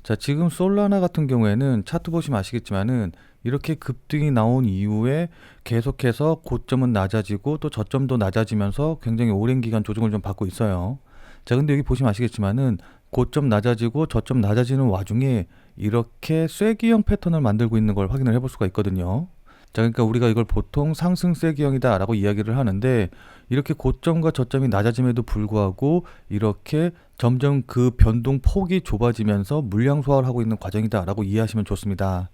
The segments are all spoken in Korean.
자, 지금 솔라나 같은 경우에는 차트 보시면 아시겠지만은 이렇게 급등이 나온 이후에 계속해서 고점은 낮아지고 또 저점도 낮아지면서 굉장히 오랜 기간 조정을 좀 받고 있어요. 자, 근데 여기 보시면 아시겠지만은 고점 낮아지고 저점 낮아지는 와중에 이렇게 쐐기형 패턴을 만들고 있는 걸 확인을 해볼 수가 있거든요. 자, 그러니까 우리가 이걸 보통 상승 쐐기형이다라고 이야기를 하는데, 이렇게 고점과 저점이 낮아짐에도 불구하고 이렇게 점점 그 변동 폭이 좁아지면서 물량 소화를 하고 있는 과정이다라고 이해하시면 좋습니다.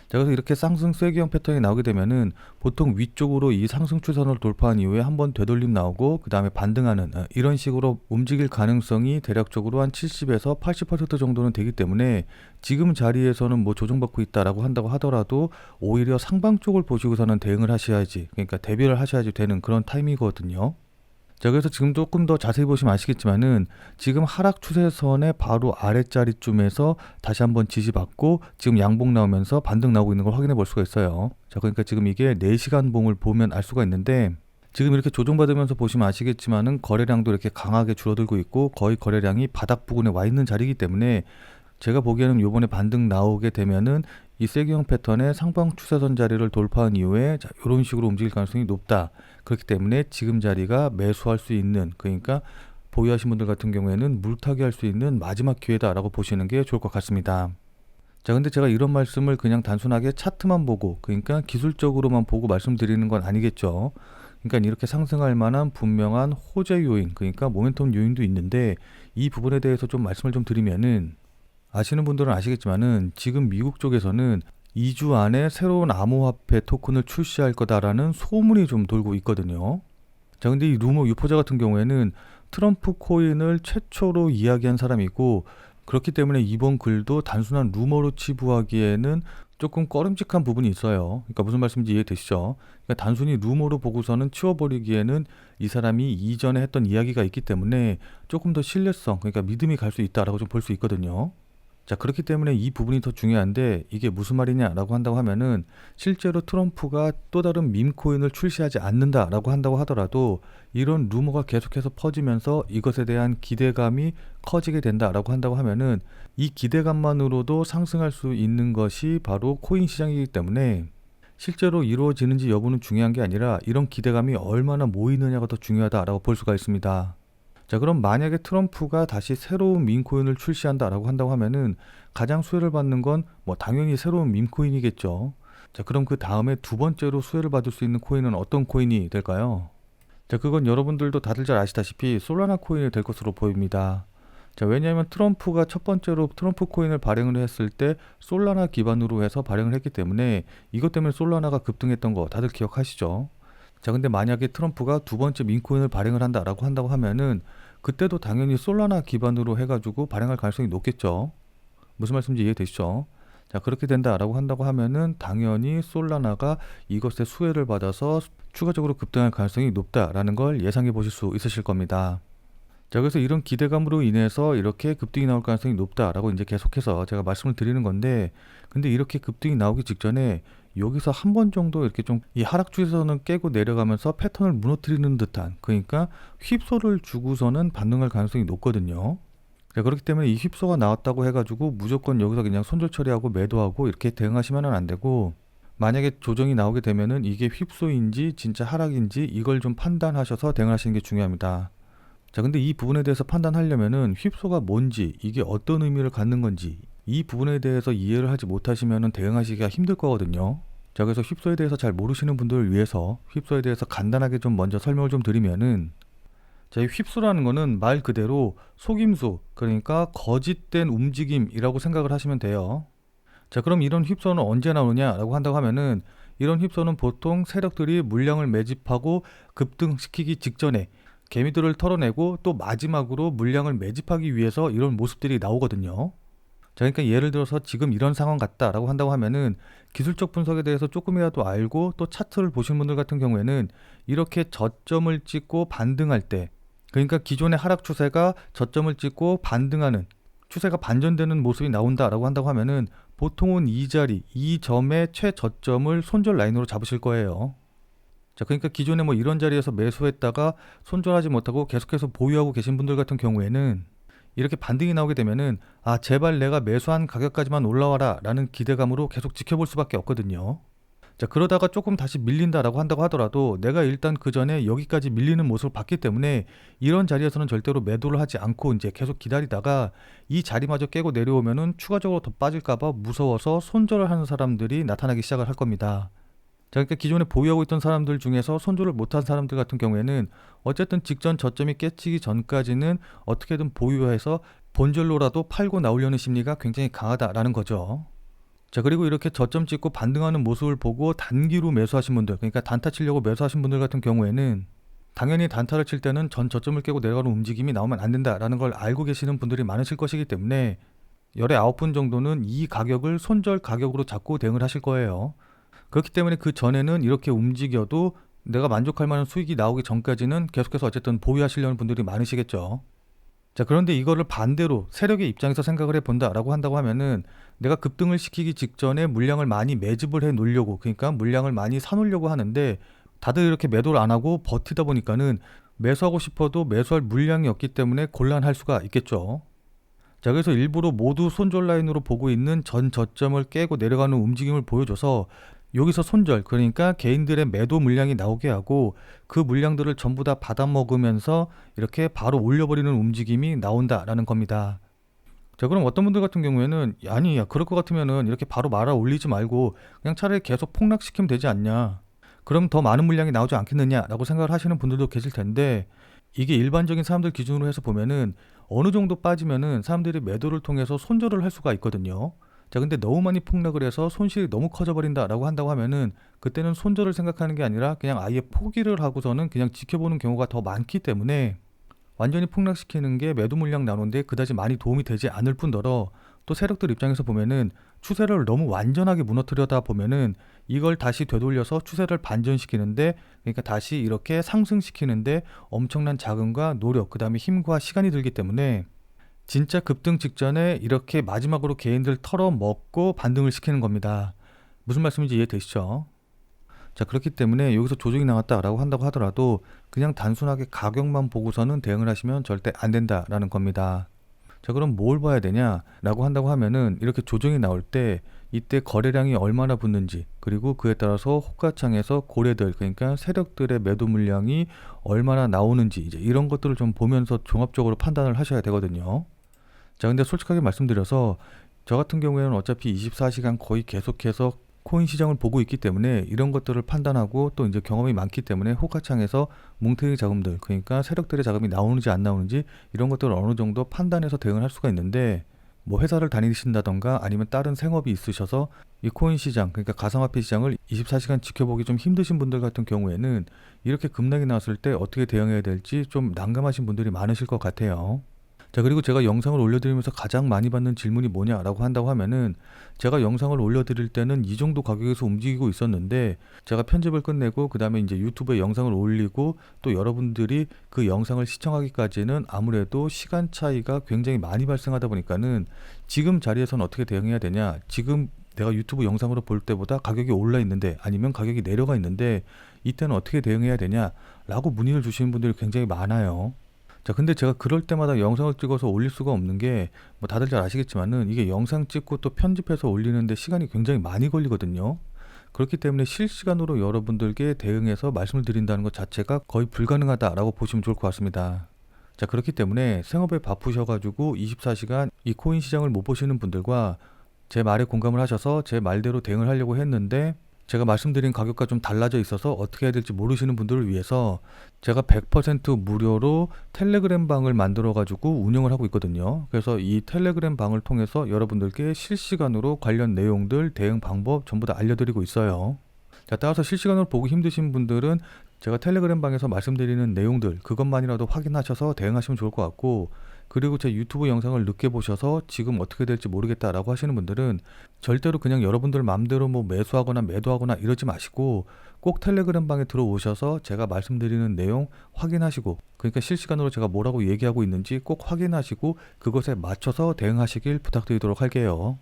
자, 그래서 이렇게 상승 쐐기형 패턴이 나오게 되면은 보통 위쪽으로 이 상승 추선을 돌파한 이후에 한번 되돌림 나오고 그 다음에 반등하는 이런 식으로 움직일 가능성이 대략적으로 한 70에서 80% 정도는 되기 때문에, 지금 자리에서는 뭐 조정받고 있다라고 한다고 하더라도 오히려 상방 쪽을 보시고서는 대응을 하셔야지, 그러니까 대비를 하셔야지 되는 그런 타이밍이거든요. 자, 그래서 지금 조금 더 자세히 보시면 아시겠지만은 지금 하락 추세선의 바로 아랫자리쯤에서 다시 한번 지지받고 지금 양봉 나오면서 반등 나오고 있는 걸 확인해 볼 수가 있어요. 자, 그러니까 지금 이게 4시간 봉을 보면 알 수가 있는데, 지금 이렇게 조정받으면서 보시면 아시겠지만은 거래량도 이렇게 강하게 줄어들고 있고 거의 거래량이 바닥 부근에 와 있는 자리이기 때문에, 제가 보기에는 요번에 반등 나오게 되면은 이 쐐기형 패턴의 상방 추세선 자리를 돌파한 이후에 자, 이런 식으로 움직일 가능성이 높다. 그렇기 때문에 지금 자리가 매수할 수 있는, 그러니까 보유하신 분들 같은 경우에는 물타기 할 수 있는 마지막 기회다라고 보시는 게 좋을 것 같습니다. 자, 근데 제가 이런 말씀을 그냥 단순하게 차트만 보고, 그러니까 기술적으로만 보고 말씀드리는 건 아니겠죠. 그러니까 이렇게 상승할 만한 분명한 호재 요인, 그러니까 모멘텀 요인도 있는데, 이 부분에 대해서 좀 말씀을 좀 드리면은, 아시는 분들은 아시겠지만은 지금 미국 쪽에서는 2주 안에 새로운 암호화폐 토큰을 출시할 거다라는 소문이 좀 돌고 있거든요. 자, 근데 이 루머 유포자 같은 경우에는 트럼프 코인을 최초로 이야기한 사람이고, 그렇기 때문에 이번 글도 단순한 루머로 치부하기에는 조금 꺼림칙한 부분이 있어요. 그러니까 무슨 말씀인지 이해되시죠? 그러니까 단순히 루머로 보고서는 치워버리기에는 이 사람이 이전에 했던 이야기가 있기 때문에 조금 더 신뢰성, 그러니까 믿음이 갈 수 있다라고 좀 볼 수 있거든요. 자, 그렇기 때문에 이 부분이 더 중요한데, 이게 무슨 말이냐라고 한다고 하면은, 실제로 트럼프가 또 다른 밈코인을 출시하지 않는다라고 한다고 하더라도 이런 루머가 계속해서 퍼지면서 이것에 대한 기대감이 커지게 된다라고 한다고 하면은, 이 기대감만으로도 상승할 수 있는 것이 바로 코인 시장이기 때문에, 실제로 이루어지는지 여부는 중요한 게 아니라 이런 기대감이 얼마나 모이느냐가 더 중요하다라고 볼 수가 있습니다. 자, 그럼 만약에 트럼프가 다시 새로운 밈코인을 출시한다라고 한다고 하면은 가장 수혜를 받는 건 뭐 당연히 새로운 밈코인이겠죠. 자, 그럼 그 다음에 두 번째로 수혜를 받을 수 있는 코인은 어떤 코인이 될까요? 자, 그건 여러분들도 다들 잘 아시다시피 솔라나 코인이 될 것으로 보입니다. 자, 왜냐하면 트럼프가 첫 번째로 트럼프 코인을 발행을 했을 때 솔라나 기반으로 해서 발행을 했기 때문에, 이것 때문에 솔라나가 급등했던 거 다들 기억하시죠? 자, 근데 만약에 트럼프가 두 번째 민코인을 발행을 한다라고 한다고 하면은 그때도 당연히 솔라나 기반으로 해가지고 발행할 가능성이 높겠죠. 무슨 말씀인지 이해되시죠? 자, 그렇게 된다라고 한다고 하면은 당연히 솔라나가 이것의 수혜를 받아서 추가적으로 급등할 가능성이 높다라는 걸 예상해 보실 수 있으실 겁니다. 자, 그래서 이런 기대감으로 인해서 이렇게 급등이 나올 가능성이 높다라고 이제 계속해서 제가 말씀을 드리는 건데, 근데 이렇게 급등이 나오기 직전에 여기서 한 번 정도 이렇게 좀 이 하락 추세선을 깨고 내려가면서 패턴을 무너뜨리는 듯한, 그러니까 휩소를 주고서는 반등할 가능성이 높거든요. 자, 그렇기 때문에 이 휩소가 나왔다고 해가지고 무조건 여기서 그냥 손절 처리하고 매도하고 이렇게 대응하시면 안 되고, 만약에 조정이 나오게 되면은 이게 휩소인지 진짜 하락인지 이걸 좀 판단하셔서 대응하시는 게 중요합니다. 자, 근데 이 부분에 대해서 판단하려면은 휩소가 뭔지, 이게 어떤 의미를 갖는 건지, 이 부분에 대해서 이해를 하지 못하시면은 대응하시기가 힘들 거거든요. 자, 그래서 휩소에 대해서 잘 모르시는 분들을 위해서 휩소에 대해서 간단하게 좀 먼저 설명을 좀 드리면은, 자, 이 휩소라는 거는 말 그대로 속임수, 그러니까 거짓된 움직임이라고 생각을 하시면 돼요. 자, 그럼 이런 휩소는 언제 나오냐라고 한다고 하면은, 이런 휩소는 보통 세력들이 물량을 매집하고 급등시키기 직전에 개미들을 털어내고 또 마지막으로 물량을 매집하기 위해서 이런 모습들이 나오거든요. 자, 그러니까 예를 들어서 지금 이런 상황 같다라고 한다고 하면은, 기술적 분석에 대해서 조금이라도 알고 또 차트를 보신 분들 같은 경우에는 이렇게 저점을 찍고 반등할 때, 그러니까 기존의 하락 추세가 저점을 찍고 반등하는, 추세가 반전되는 모습이 나온다라고 한다고 하면은 보통은 이 자리, 이 점의 최저점을 손절 라인으로 잡으실 거예요. 자, 그러니까 기존에 뭐 이런 자리에서 매수했다가 손절하지 못하고 계속해서 보유하고 계신 분들 같은 경우에는 이렇게 반등이 나오게 되면은 아, 제발 내가 매수한 가격까지만 올라와라 라는 기대감으로 계속 지켜볼 수밖에 없거든요. 자, 그러다가 조금 다시 밀린다라고 한다고 하더라도 내가 일단 그 전에 여기까지 밀리는 모습을 봤기 때문에 이런 자리에서는 절대로 매도를 하지 않고 이제 계속 기다리다가 이 자리마저 깨고 내려오면은 추가적으로 더 빠질까봐 무서워서 손절을 하는 사람들이 나타나기 시작을 할 겁니다. 자, 그러니까 기존에 보유하고 있던 사람들 중에서 손절을 못한 사람들 같은 경우에는 어쨌든 직전 저점이 깨지기 전까지는 어떻게든 보유해서 본절로라도 팔고 나오려는 심리가 굉장히 강하다라는 거죠. 자, 그리고 이렇게 저점 찍고 반등하는 모습을 보고 단기로 매수하신 분들, 그러니까 단타 치려고 매수하신 분들 같은 경우에는 당연히 단타를 칠 때는 전 저점을 깨고 내려가는 움직임이 나오면 안 된다라는 걸 알고 계시는 분들이 많으실 것이기 때문에 열의 9분 정도는 이 가격을 손절 가격으로 잡고 대응을 하실 거예요. 그렇기 때문에 그 전에는 이렇게 움직여도 내가 만족할 만한 수익이 나오기 전까지는 계속해서 어쨌든 보유하시려는 분들이 많으시겠죠. 자, 그런데 이거를 반대로 세력의 입장에서 생각을 해본다라고 한다고 하면은 내가 급등을 시키기 직전에 물량을 많이 매집을 해 놓으려고, 그러니까 물량을 많이 사놓으려고 하는데 다들 이렇게 매도를 안 하고 버티다 보니까는 매수하고 싶어도 매수할 물량이 없기 때문에 곤란할 수가 있겠죠. 자, 그래서 일부러 모두 손절 라인으로 보고 있는 전 저점을 깨고 내려가는 움직임을 보여줘서 여기서 손절, 그러니까 개인들의 매도 물량이 나오게 하고 그 물량들을 전부 다 받아먹으면서 이렇게 바로 올려버리는 움직임이 나온다라는 겁니다. 자, 그럼 어떤 분들 같은 경우에는 아니, 야, 그럴 것 같으면은 이렇게 바로 말아 올리지 말고 그냥 차라리 계속 폭락시키면 되지 않냐, 그럼 더 많은 물량이 나오지 않겠느냐라고 생각을 하시는 분들도 계실 텐데, 이게 일반적인 사람들 기준으로 해서 보면은 어느 정도 빠지면은 사람들이 매도를 통해서 손절을 할 수가 있거든요. 자, 근데 너무 많이 폭락을 해서 손실이 너무 커져버린다라고 한다고 하면은 그때는 손절을 생각하는 게 아니라 그냥 아예 포기를 하고서는 그냥 지켜보는 경우가 더 많기 때문에 완전히 폭락시키는 게 매도 물량 나누는데 그다지 많이 도움이 되지 않을 뿐더러 또 세력들 입장에서 보면은 추세를 너무 완전하게 무너뜨려다 보면은 이걸 다시 되돌려서 추세를 반전시키는데, 그러니까 다시 이렇게 상승시키는데 엄청난 자금과 노력, 그 다음에 힘과 시간이 들기 때문에 진짜 급등 직전에 이렇게 마지막으로 개인들 털어먹고 반등을 시키는 겁니다. 무슨 말씀인지 이해되시죠? 자, 그렇기 때문에 여기서 조정이 나왔다라고 한다고 하더라도 그냥 단순하게 가격만 보고서는 대응을 하시면 절대 안 된다라는 겁니다. 자, 그럼 뭘 봐야 되냐라고 한다고 하면은 이렇게 조정이 나올 때 이때 거래량이 얼마나 붙는지, 그리고 그에 따라서 호가창에서 고래들, 그러니까 세력들의 매도 물량이 얼마나 나오는지, 이제 이런 것들을 좀 보면서 종합적으로 판단을 하셔야 되거든요. 자, 근데 솔직하게 말씀드려서 저 같은 경우에는 어차피 24시간 거의 계속해서 코인 시장을 보고 있기 때문에 이런 것들을 판단하고 또 이제 경험이 많기 때문에 호가창에서 뭉탱이 자금들, 그러니까 세력들의 자금이 나오는지 안 나오는지 이런 것들을 어느 정도 판단해서 대응을 할 수가 있는데, 뭐 회사를 다니신다던가 아니면 다른 생업이 있으셔서 이 코인 시장, 그러니까 가상화폐 시장을 24시간 지켜보기 좀 힘드신 분들 같은 경우에는 이렇게 급락이 나왔을 때 어떻게 대응해야 될지 좀 난감하신 분들이 많으실 것 같아요. 자, 그리고 제가 영상을 올려드리면서 가장 많이 받는 질문이 뭐냐라고 한다고 하면은, 제가 영상을 올려드릴 때는 이 정도 가격에서 움직이고 있었는데 제가 편집을 끝내고 그 다음에 이제 유튜브에 영상을 올리고 또 여러분들이 그 영상을 시청하기까지는 아무래도 시간 차이가 굉장히 많이 발생하다 보니까는 지금 자리에서는 어떻게 대응해야 되냐, 지금 내가 유튜브 영상으로 볼 때보다 가격이 올라 있는데 아니면 가격이 내려가 있는데 이때는 어떻게 대응해야 되냐라고 문의를 주시는 분들이 굉장히 많아요. 자, 근데 제가 그럴 때마다 영상을 찍어서 올릴 수가 없는 게, 뭐 다들 잘 아시겠지만은 이게 영상 찍고 또 편집해서 올리는데 시간이 굉장히 많이 걸리거든요. 그렇기 때문에 실시간으로 여러분들께 대응해서 말씀을 드린다는 것 자체가 거의 불가능하다라고 보시면 좋을 것 같습니다. 자, 그렇기 때문에 생업에 바쁘셔가지고 24시간 이 코인 시장을 못 보시는 분들과 제 말에 공감을 하셔서 제 말대로 대응을 하려고 했는데 제가 말씀드린 가격과 좀 달라져 있어서 어떻게 해야 될지 모르시는 분들을 위해서 제가 100% 무료로 텔레그램 방을 만들어 가지고 운영을 하고 있거든요. 그래서 이 텔레그램 방을 통해서 여러분들께 실시간으로 관련 내용들, 대응 방법 전부 다 알려드리고 있어요. 자, 따라서 실시간으로 보기 힘드신 분들은 제가 텔레그램 방에서 말씀드리는 내용들 그것만이라도 확인하셔서 대응하시면 좋을 것 같고, 그리고 제 유튜브 영상을 늦게 보셔서 지금 어떻게 될지 모르겠다라고 하시는 분들은 절대로 그냥 여러분들 마음대로 뭐 매수하거나 매도하거나 이러지 마시고 꼭 텔레그램 방에 들어오셔서 제가 말씀드리는 내용 확인하시고, 그러니까 실시간으로 제가 뭐라고 얘기하고 있는지 꼭 확인하시고 그것에 맞춰서 대응하시길 부탁드리도록 할게요.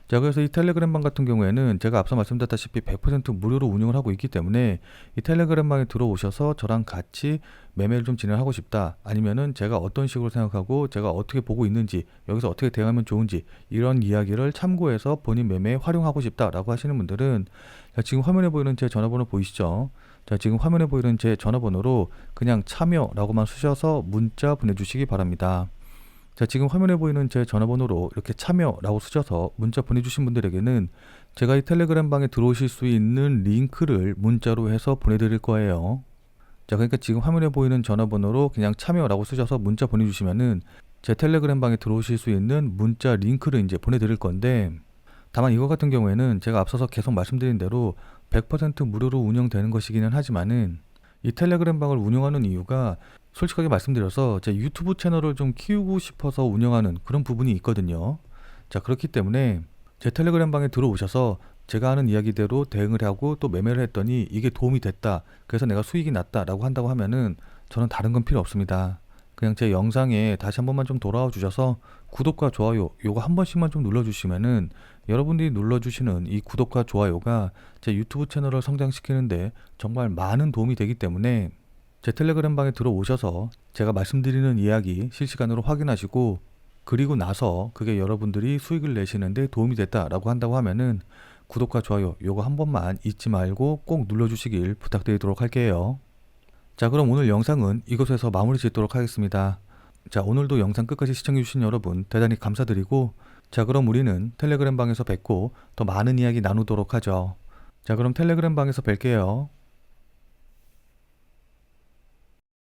자, 그래서 이 텔레그램 방 같은 경우에는 제가 앞서 말씀드렸다시피 100% 무료로 운영을 하고 있기 때문에 이 텔레그램 방에 들어오셔서 저랑 같이 매매를 좀 진행하고 싶다. 아니면은 제가 어떤 식으로 생각하고 제가 어떻게 보고 있는지, 여기서 어떻게 대응하면 좋은지 이런 이야기를 참고해서 본인 매매에 활용하고 싶다라고 하시는 분들은 자, 지금 화면에 보이는 제 전화번호 보이시죠? 자, 지금 화면에 보이는 제 전화번호로 그냥 참여라고만 쓰셔서 문자 보내주시기 바랍니다. 자, 지금 화면에 보이는 제 전화번호로 이렇게 참여라고 쓰셔서 문자 보내주신 분들에게는 제가 이 텔레그램 방에 들어오실 수 있는 링크를 문자로 해서 보내드릴 거예요. 자, 그러니까 지금 화면에 보이는 전화번호로 그냥 참여라고 쓰셔서 문자 보내주시면은 제 텔레그램 방에 들어오실 수 있는 문자 링크를 이제 보내드릴 건데, 다만 이거 같은 경우에는 제가 앞서서 계속 말씀드린 대로 100% 무료로 운영되는 것이기는 하지만은 이 텔레그램 방을 운영하는 이유가 솔직하게 말씀드려서 제 유튜브 채널을 좀 키우고 싶어서 운영하는 그런 부분이 있거든요. 자, 그렇기 때문에 제 텔레그램 방에 들어오셔서 제가 하는 이야기대로 대응을 하고 또 매매를 했더니 이게 도움이 됐다. 그래서 내가 수익이 났다라고 한다고 하면은 저는 다른 건 필요 없습니다. 그냥 제 영상에 다시 한 번만 좀 돌아와 주셔서 구독과 좋아요 요거 한 번씩만 좀 눌러주시면은 여러분들이 눌러주시는 이 구독과 좋아요가 제 유튜브 채널을 성장시키는데 정말 많은 도움이 되기 때문에 제 텔레그램 방에 들어오셔서 제가 말씀드리는 이야기 실시간으로 확인하시고, 그리고 나서 그게 여러분들이 수익을 내시는데 도움이 됐다라고 한다고 하면은 구독과 좋아요 요거 한 번만 잊지 말고 꼭 눌러주시길 부탁드리도록 할게요. 자, 그럼 오늘 영상은 이것에서 마무리 짓도록 하겠습니다. 자, 오늘도 영상 끝까지 시청해주신 여러분 대단히 감사드리고, 자, 그럼 우리는 텔레그램 방에서 뵙고 더 많은 이야기 나누도록 하죠. 자, 그럼 텔레그램 방에서 뵐게요.